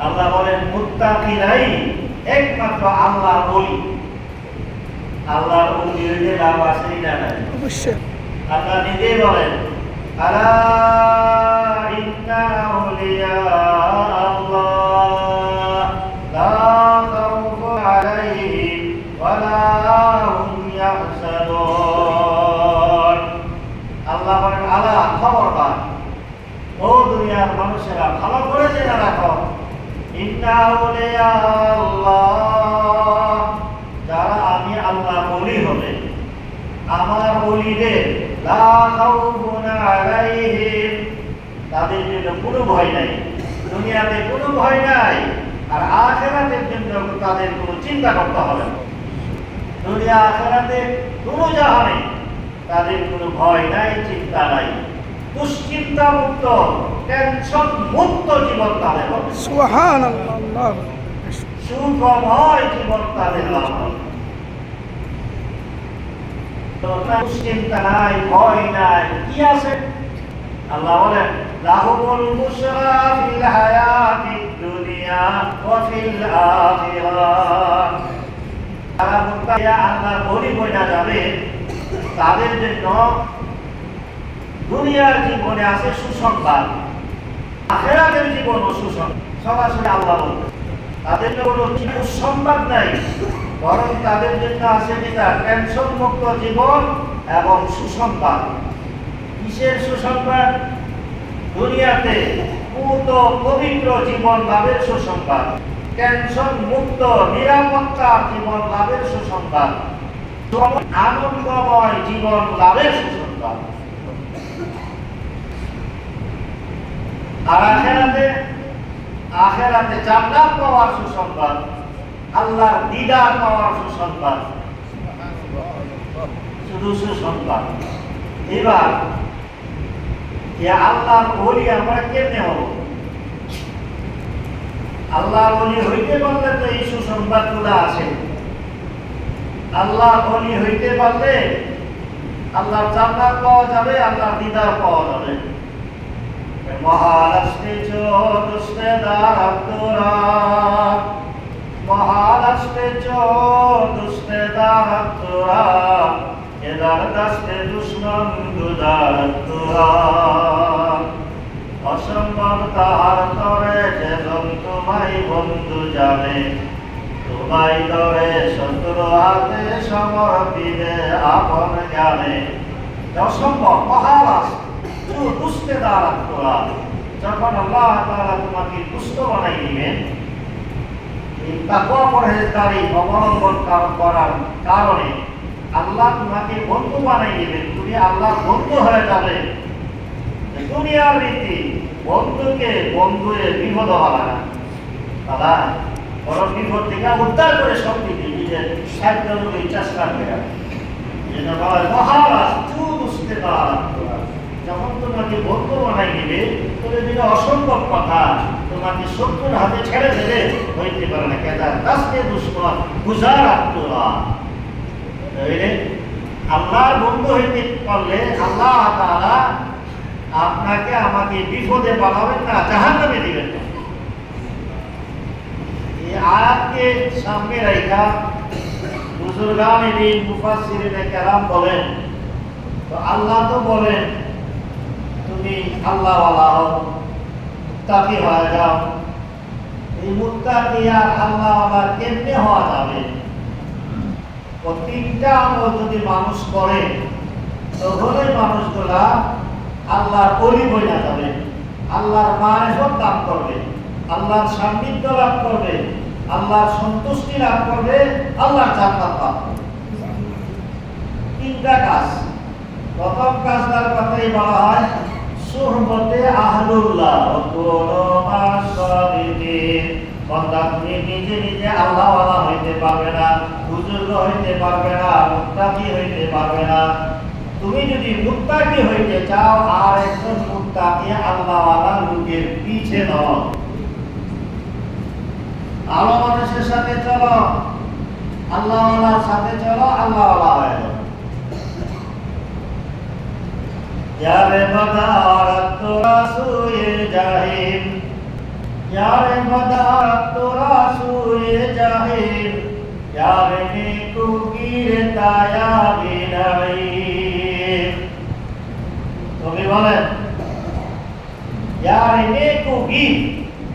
আল্লাহ বলেন মুত্তাকিরাই একমাত্র আল্লাহর ওলি। আল্লাহর ওলির লাভ আছে না নাই? অবশ্যই। আল্লাহ নিজেই বলেন আলা ইন্না আউলিয়া আল্লাহ লা খাউফুন আলাইহিম ওয়া লা হুম ইয়াহজানুন। আল্লাহ বলেন আলা খবরদার ও দুনিয়ার মানুষেরা ভালো করে জেনে রাখো ইন্না আউলিয়া আল্লাহ, যারা আমি আল্লাহ ওলি হবে, আমার ওলিদের লা খাউফুন আলাইহিম, তাদের জন্য কোনো ভয় নাই, দুনিয়াতে কোনো ভয় নাই, আর আখিরাতের জন্য তাদের কোনো চিন্তা করতে হবে না। দুনিয়া আখিরাতে কোনো জাহানে তাদের কোনো ভয় নাই, চিন্তা নাই, দুশ্চিন্তা মুক্ত, টেনশন মুক্ত জীবন তাদের হবে। সুবহানাল্লাহ। সুখময় জীবন তাদের লাভ হবে। দুশ্চিন্তা নাই, ভয় নাই, কি আছে? আল্লাহ বলেন লাহুমুল বুশরা ফিল হায়াতিদ দুনিয়া ওয়া ফিল আখিরাহ। যারা মুত্তাকিয়া আল্লাহর ওলি বনা যাবে, তাদের জন্য দুনিয়ার জীবনে আছে সুসংবাদ, আখিরাতের জীবনও সুসংবাদ। সরাসরি আল্লাহ বলেন তাদের জন্য কোনো দুঃসংবাদ নাই, বরং তাদের জন্য আছে যেটা টেনশন মুক্ত জীবন এবং সুসংবাদ। কিসের সুসংবাদ? দুনিয়াতে পূত পবিত্র জীবন লাভের সুসংবাদ, টেনশন মুক্ত নিরাপত্তা জীবন লাভের সুসংবাদ, আনন্দময় জীবন লাভের সুসংবাদ। আর আখিরাতে জান্নাত পাওয়ার সুসংবাদ, আল্লাহর দিদার পাওয়ার সুসংবাদ, শুধু সুসংবাদ। এবার আল্লাহর ওলি আমরা কেমনে হব? আল্লাহর ওলি হইতে পারলে তো এই সুসংবাদগুলো আছে। আল্লাহর ওলি হইতে পারলে আল্লাহর জান্নাত পাওয়া যাবে, আল্লাহর দিদার পাওয়া যাবে। মহারাষ্ট্রে চোদুস্তে দারাতুরা, মহারাষ্ট্রে চোদুস্তে দারাতুরা, এদার দাস্তে দুশ্মন দুদারাতুরা। অসম্ভব তাহার তরে যেজন তোমায় বন্ধু জানে, তোমায় তরে শত্রু হাতে সমর্পিলে আপন জানে। অসম্ভব মহারাষ্ট্র দুষ্টে দাঁড়াত তোরা, যখন আল্লাহ তাআলা তোমাকে দুষ্ট বানাই দিবেন, এই তাকওয়া পরহেজগারি অবলম্বন করার কারণে আল্লাহ তোমাকে বন্ধু বানাই দিবেন, তুমি আল্লাহর বন্ধু হয়ে যাবে। দুনিয়ার রীতি বন্ধুকে বন্ধুয়ের বিপদ হওয়া না, দাদা বড় বিপদ থেকে উদ্ধার করে সব দিকে নিজের সাহায্য চেষ্টা করে। মহারাজ দুষ্টে দাঁড়াত তোরা, যখন তোমাকে বন্ধু বানাই দিবে, তবে যেটা অসম্ভব কথা, তোমাকে শত্রুর হাতে ছেড়ে দেবে হইতে পারে না। কেদার দাস্তে দুশ্মন গুজার আত্মরা, আল্লাহর বন্ধু হইতে পারলে আল্লাহ তাআলা আপনাকে আমাকে বিপদে পাঠাবেন না, জাহান্নামে দিবেন না। এই আয়াতকে সামনে রাখা বুজুর্গানে দ্বীন মুফাসসিরিনে কেরাম বলেন, তো আল্লাহ তো বলেন তুমি আল্লাহওয়ালা হও, মুত্তাকি হয়ে যাও। এই মুত্তাকি আর আল্লাহওয়ালা কেমনে হওয়া যাবে? ও তিনটা আমল যদি মানুষ করে, তখন মানুষগুলা আল্লাহর ওলি হইয়া যাবে, আল্লাহর মারিফত লাভ করবে, আল্লাহর সান্নিধ্য লাভ করবে, আল্লাহর সন্তুষ্টি লাভ করবে, আল্লাহর জান্নাত লাভ করবে। তিনটা কাজ। প্রথম কাজটার কথাই বলা হয় সুহবতে আহলুল্লাহ ও কুনু মা'আস-সালিহিন। বান্দা তুমি নিজে নিজে আল্লাহওয়ালা হইতে পারবে না, বুজুর্গ হইতে পারবে না, মুত্তাকি হইতে পারবে না। তুমি যদি মুত্তাকি হইতে চাও, আর একজন মুত্তাকি আল্লাহওয়ালা লোকের পিছে নও, ভালো মানুষের সাথে চলো, আল্লাহওয়ালার সাথে চলো, আল্লাহওয়ালা হয়ে যাও। यारे मदारत तोरा सुए जाहिम यारे मदारत तोरा सुए जाहिम यारे नेकु गिरताया बिनाई তুমি বলেন यारे नेकु गिर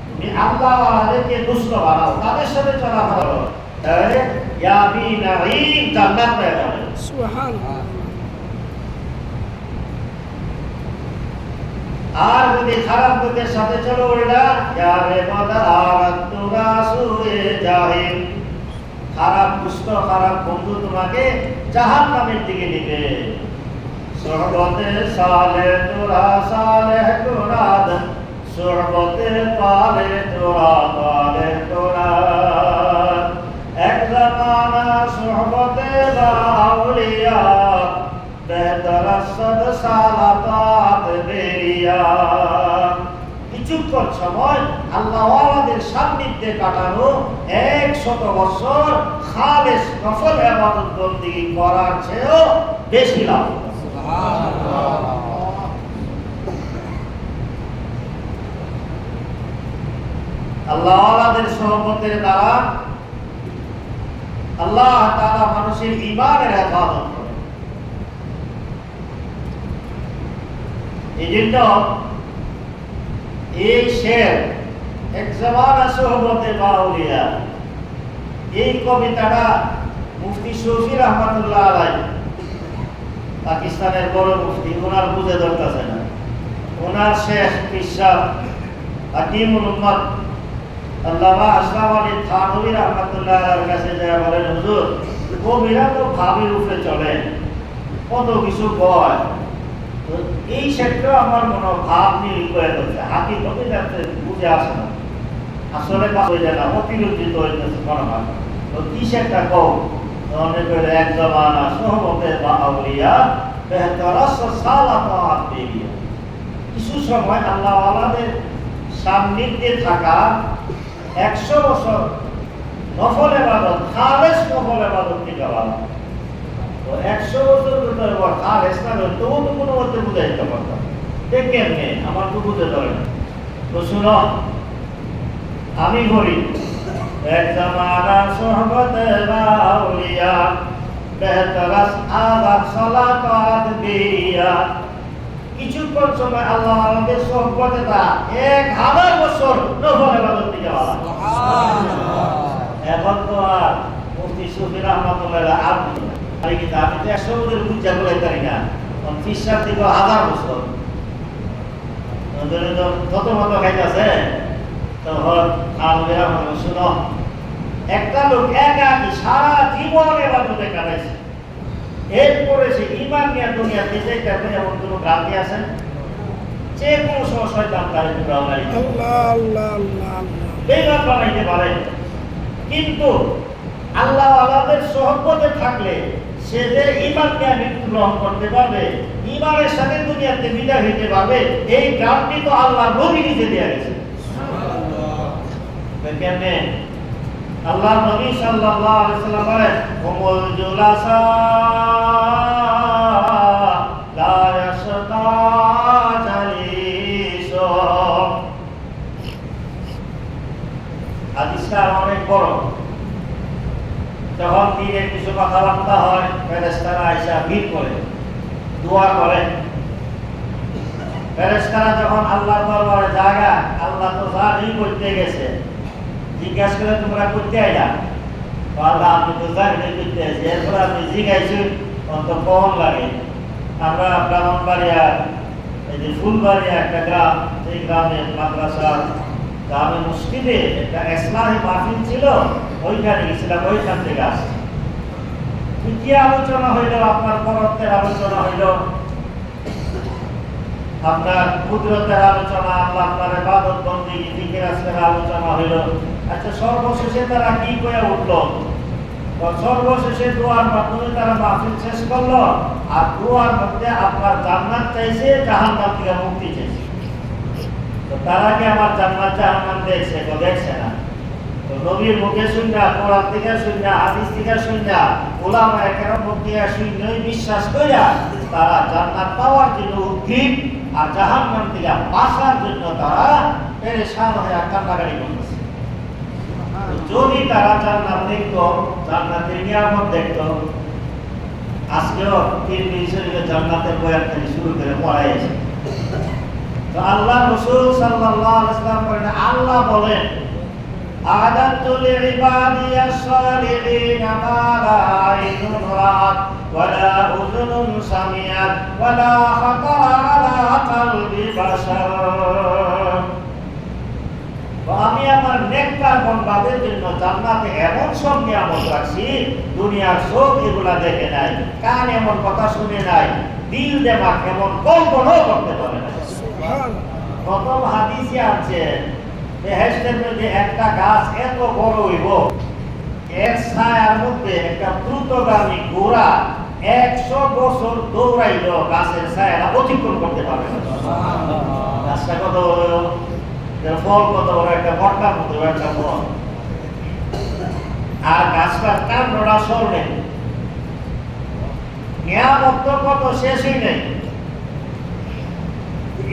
তুমি আল্লাহ ওয়ালাদেরকে দুষ্ট বানাও তাদের সাথে চলাফেরা করো তাহলে ইয়া বিনাই জান্নাত পেয়ে যাবে সুবহানাল্লাহ আর যদি খারাপ লোকের সাথে চলো ওটা যাবে মাদারাত তুরা সুয়ে জাহিম খারাপ দুষ্ট খারাপ বন্ধু তোমাকে জাহান্নামের দিকে নিবে সুহবতে সালেহ তুরা সালেহ তুরাদ সুহবতে পালে তুরা পালে তুরাদ এক জামানা সুহবতে আউলিয়া বেহতর সদ সালাতাত বেরিয়া কিছুক্ষণ সময় আল্লাহ ওয়ালাদের সান্নিধ্যে কাটানো 100 বছর খালেস নফল ইবাদত বন্দেগী করার চেয়েও বেশি লাভ সুবহানাল্লাহ আল্লাহ ওয়ালাদের সহবতের দ্বারা আল্লাহ তাআলা মানুষের ঈমানের হেফাজত করেন এজন্য এই শের এক জামানা সোহবতে বাউলিয়া এই কবিতাটা মুফতি শফি রহমাতুল্লাহ আলাইহি পাকিস্তানের বড় মুফতি ওনার বুঝে ধরতেছে না ওনার শেখ পিসাব হাকিমুল উম্মত আল্লামা আশরাফ আলী থানভী রহমাতুল্লাহ আলাইহির কাছে যায় বলেন হুজুর কবিরা তো ভাবের উপরে চলে কত কিছু কয় এই ক্ষেত্রে আমার মনে ভাব নিয়ে রিকোয়েস্ট হচ্ছে হাকিকতে যাতে বুঝে আসে না আসলে হয়ে যায় না অতিরঞ্জিত হইতেছে মনে হয় তো কি একটা কও অনেক এক জামানা সোহবতে বা আউলিয়া বেহতরাস সালাতাত বেরিয়া কিছু সময় আল্লাহ ওয়ালাদের সান্নিধ্যে থাকা 100 বছর নফল ইবাদত খালেস নফল ইবাদত থেকে বলা তো 100 বছর ভিতরে বড় খালেস না তো কোনো মতে বুঝাইতে পারতাম দেখেন নে আমার তো বুঝতে ধরে না তো শুনো আমি বলি এক জামানা সোহবতে আউলিয়া বেহতরাস আযাব সালাতাত বেরিয়া কিছুক্ষণ সময় আল্লাহ আমাদের সোহবতে তা 1000 বছর নফল ইবাদত থেকে বলা সুবহানাল্লাহ এখন তো আর মুফতি শফি রহমাতুল্লাহ আলাইহি আরে কি আমি তো 100 বছর বুঝা বলে পারি না 30 থেকে 1000 বছর ওদের তো কত মত খাইতাছে তখন আল্লাহ আমাকে শুনো একটা লোক একাকী সারা জীবন ইবাদতে কাটাইছে এরপরে সে ঈমান নিয়ে দুনিয়াতে যাইতে পারে এমন কোনো গ্রান্তি আছে যে কোনো সময় শয়তান তার উপরে আল্লাহ আল্লাহ আল্লাহ বেঈমান বানাইতে পারে কিন্তু আল্লাহ ওয়ালাদের সোহবতে থাকলে সে যে ঈমান নিয়ে মৃত্যু গ্রহণ করতে পারবে ঈমানের সাথে দুনিয়াতে বিদায় হইতে পারবে এই গ্যারান্টি তো আল্লাহর নবী নিজে দিয়ে গেছে সুবহানাল্লাহ কেমনে আল্লাহর নবী সাল্লাল্লাহু আলাইহি ওয়াসাল্লাম বলেন হুমুল জুলাসা লা ইয়াশতা জালিসু হাদিসটা অনেক বড় যখন দিনের কিছু কথাবার্তা হয় ফেরেশতারা আয়েশা ভিড় করে দোয়া করে ফেরেশতারা যখন আল্লাহর দরবারে জায়গা আল্লাহ তো জানি করতে গেছে জিজ্ঞাসা করে তোমরা করতে আইলা আল্লাহ আমি তো জানি করতে আছি এরপর আপনি জিজ্ঞাসা অন্ত কম লাগে আমরা ব্রাহ্মণবাড়িয়া এই যে ফুলবাড়িয়া একটা গ্রাম সেই গ্রামে মাদ্রাসা গ্রামে মসজিদে একটা ইসলামী মাহফিল ছিল ওইখানে গেছিলাম ওইখান থেকে আসছি কি আলোচনা হইল আপনার পরত্বের আলোচনা হইল আপনার কুদরতের আলোচনা আল্লাহ আপনার ইবাদত বন্দেগী জিকির আসকারের আলোচনা হইল আচ্ছা সর্বশেষে তারা কি কয়ে উঠলো সর্বশেষে দোয়ার মাধ্যমে তারা মাহফিল শেষ করলো আর দোয়ার মধ্যে আপনার জান্নাত চাইছে জাহান্নাম থেকে মুক্তি চাইছে তো তারা কি আমার জান্নাত জাহান্নাম দেখছে তো দেখছে না নবীর মুখে শুননা, কোরআন থেকে শুননা, হাদিস থেকে শুননা, উলামায়ে কেরাম মুখ দিয়ে শুনলেই বিশ্বাস কইরা তারা জান্নাত পাওয়ার জন্য উদ্গ্রীব আর জাহান্নাম থেকে বাঁচার জন্য তারা পেরেশান হয়ে কান্নাকাটি করতেছে। যদি তারা জান্নাত দেখতো, জান্নাতের নিয়ামত দেখতো, আজকেও তিরমিজি শরীফে জান্নাতের বয়ান শুরু করে পড়াইছে। তো আল্লাহ রাসূল সাল্লাল্লাহু আলাইহি ওয়াসাল্লাম বলেন, আল্লাহ বলেন আ'দাতু লিইবাদিয়াস সালিহিনা মা লা আইনুন রাআত ওয়া লা উযুনুন সামিআত ওয়া লা খাতারা আলা কলবি বাশার। আমি আমার নেককার বান্দাদের জন্য জান্নাতে এমন সব নিয়ামত রাখছি, দুনিয়ার চোখ এগুলা দেখে নাই, কান এমন কথা শুনে নাই, দিল দেমাগ এমন কল্পনাও করতে পারে না। প্রথম হাদিসে আছে বেহেশতের মধ্যে একটা গাছ এত বড় হইব, এর ছায়ার মধ্যে একটা দ্রুতগামী ঘোড়া 100 বছর দৌড়াইলেও গাছের ছায়াটা অতিক্রম করতে পারবে না। গাছটা কত ফল কত বড়, একটা বটকার মতো একটা ফল, আর গাছটার কাণ্ডটা সরলে নিয়ামত কত শেষই নেই।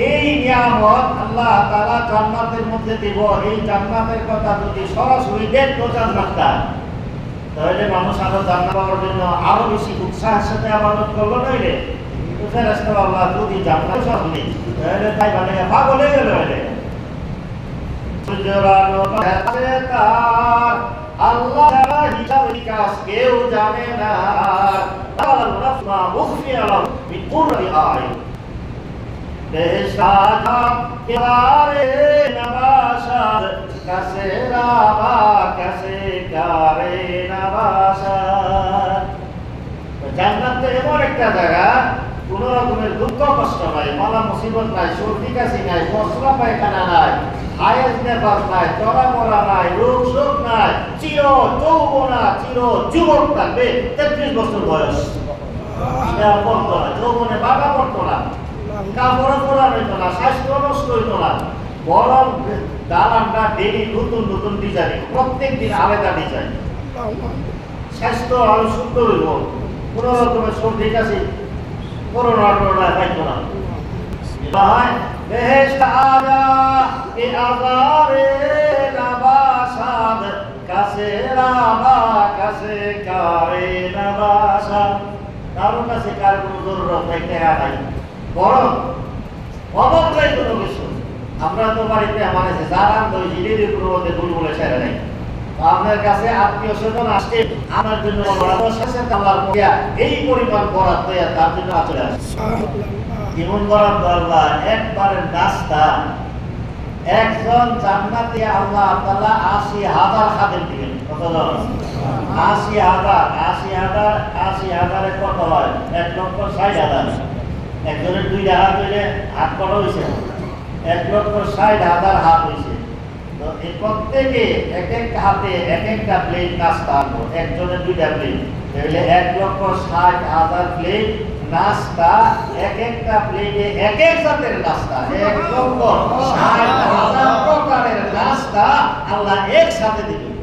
এই নিয়ামত আল্লাহ তাআলা জান্নাতের মধ্যে দিব। এই জান্নাতের কথা যদি সরাসরি দেখতো জান্নাতটা, তাহলে মানুষ আরো জান্নাত পাওয়ার জন্য আরো বেশি উৎসাহের সাথে ইবাদত করলো। নইলে ফেরেশতা আল্লাহ যদি জান্নাত সরাসরি, তাহলে তাই মানে পাগল হয়ে গেল। আল্লাহ হিসাব নিকাশ কেউ জানে না। জান্নাত এমন একটা জায়গা, কোন রকমের দুঃখ কষ্ট নাই, মালা মুসিবত নাই, সর্দি কাশি নাই, মশলা পায়খানা নাই, হায়েস নেপাস নাই, চড়া মরা নাই, রোগ শোক নাই, চির যৌবনা, চির যুবক থাকবে। 33 বছর বয়স পড়তো না, যৌবনে বাধা পড়তো না, কাপড় পরা হইতো না, স্বাস্থ্য নষ্ট হইতো না। বরং দালানটা ডেলি নতুন নতুন ডিজাইন, প্রত্যেক দিন আলাদা ডিজাইন, স্বাস্থ্য আরো সুন্দর হইব, কোন রকমের সর্দি কাশি করোনা পাইতো না। ভাই বেহেশত আজা এ আজারে নবাসাদ কাছে রাবা কাছে কারে নবাসাদ। কারো কাছে কার কোনো জরুরত নাই, টাকা নাই, বরং অভাব নাই কোনো কিছু। আমরা তো বাড়িতে আমার যারা জিলির উপরে বুলবুলে সেরা নাই, আপনার কাছে আত্মীয় স্বজন আসছে আমার জন্য এই পরিমাণ বরাদ্দ তার জন্য চলে আসছে। কেমন বরাদ্দ আল্লাহ একবারের নাস্তা, একজন জান্নাতি আল্লাহ তাআলা 80,000 খাদেম দিবেন। কত জন? 80,000। 80,000 কত হয়? 1,60,000। একজনের 2টা হাত হইলে হাত কত হয়েছে? 1,60,000 হাত হয়েছে। তো এই প্রত্যেকে এক এক হাতে এক একটা প্লেট নাস্তা আনবো, একজনের 2টা প্লেট, তাহলে 1,60,000 প্লেট নাস্তা, এক একটা প্লেটে এক এক জাতের নাস্তা, 1,60,000 প্রকারের নাস্তা আল্লাহ একসাথে দিবেন।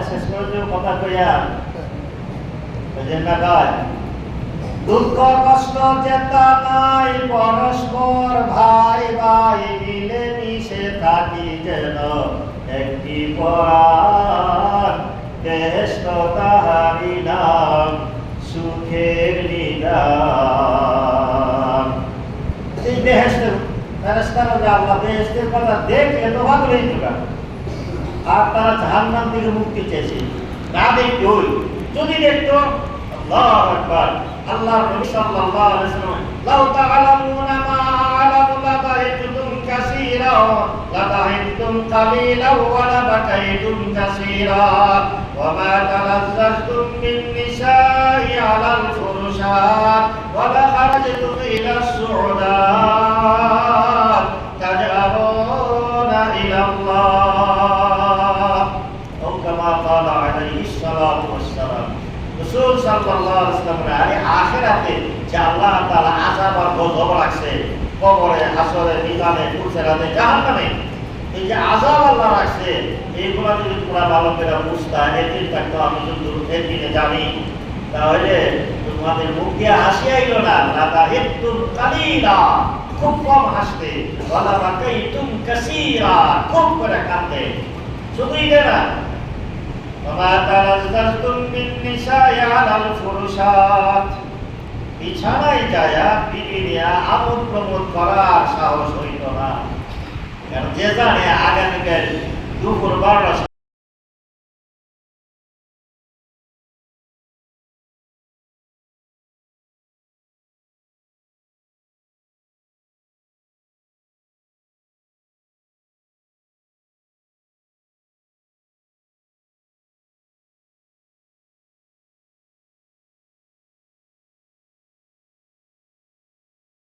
শেষ করে কথা কইয়া দুঃখ কষ্ট চেতা নাই, পরস্পর ভাই ভাই মিলে মিশে থাকি যেন একটি পরাণ। দেশ তাহারি নাম সুখের নিদান। এই বেহেশতের ফেরেশতারা যে আল্লাহ বেহেশতের কথা দেখলে তো ভালো হয়ে যাবে, আর তারা জাহান্নাম থেকে মুক্তি চেয়েছে। না দেখতে হই, যদি দেখতো আল্লাহু আকবার। আল্লাহ নবী সাল্লাল্লাহু আলাইহি ওয়াসাল্লাম লাউ তাআলামুনা মা আ'লামু লাদাহিতুম কাসীরা লাদাহিতুম কালীলা ওয়া লাবাকাইতুম কাসীরা ওয়া মা তালাজ্জাতুম মিন নিসাই আলাল ফুরুশাত ওয়া লা খারাজতুম ইলা সুউদাত তাজআরুনা ইলা আল্লাহ ও কামা ক্বালা আলাইহিস সালাতু ওয়াস সালাম। রাসূল সাল্লাল্লাহু আলাইহি ওয়াসাল্লাম আখিরাতে যে আল্লাহ তাআলা আযাব আর গজব রাখছে, কবরে, হাসরে, মিজানে, ফুলসেরাতে, জাহান্নামে, এই যে আযাব আল্লাহ রাখছে, এইগুলা যদি তোমরা ভালো করে বুঝতা, এদিন থাকতো আমি যদি এদিনে জানি, তাহলে তোমাদের মুখ দিয়ে হাসি আইল না, লাদা একটু কালিলা, খুব কম হাসতে, বলা বাকাই তুম কাসিরা, খুব করে কাঁদতে। শুধুই না, ওমা তারাজ্জালতুম বিন নিসাই আলাল ফুরুশাত, বিছানায় যায়া বিবি নিয়া আমোদ প্রমোদ করার সাহস হইত না। কারণ যে জানে আগামীকাল দুপুর 12টা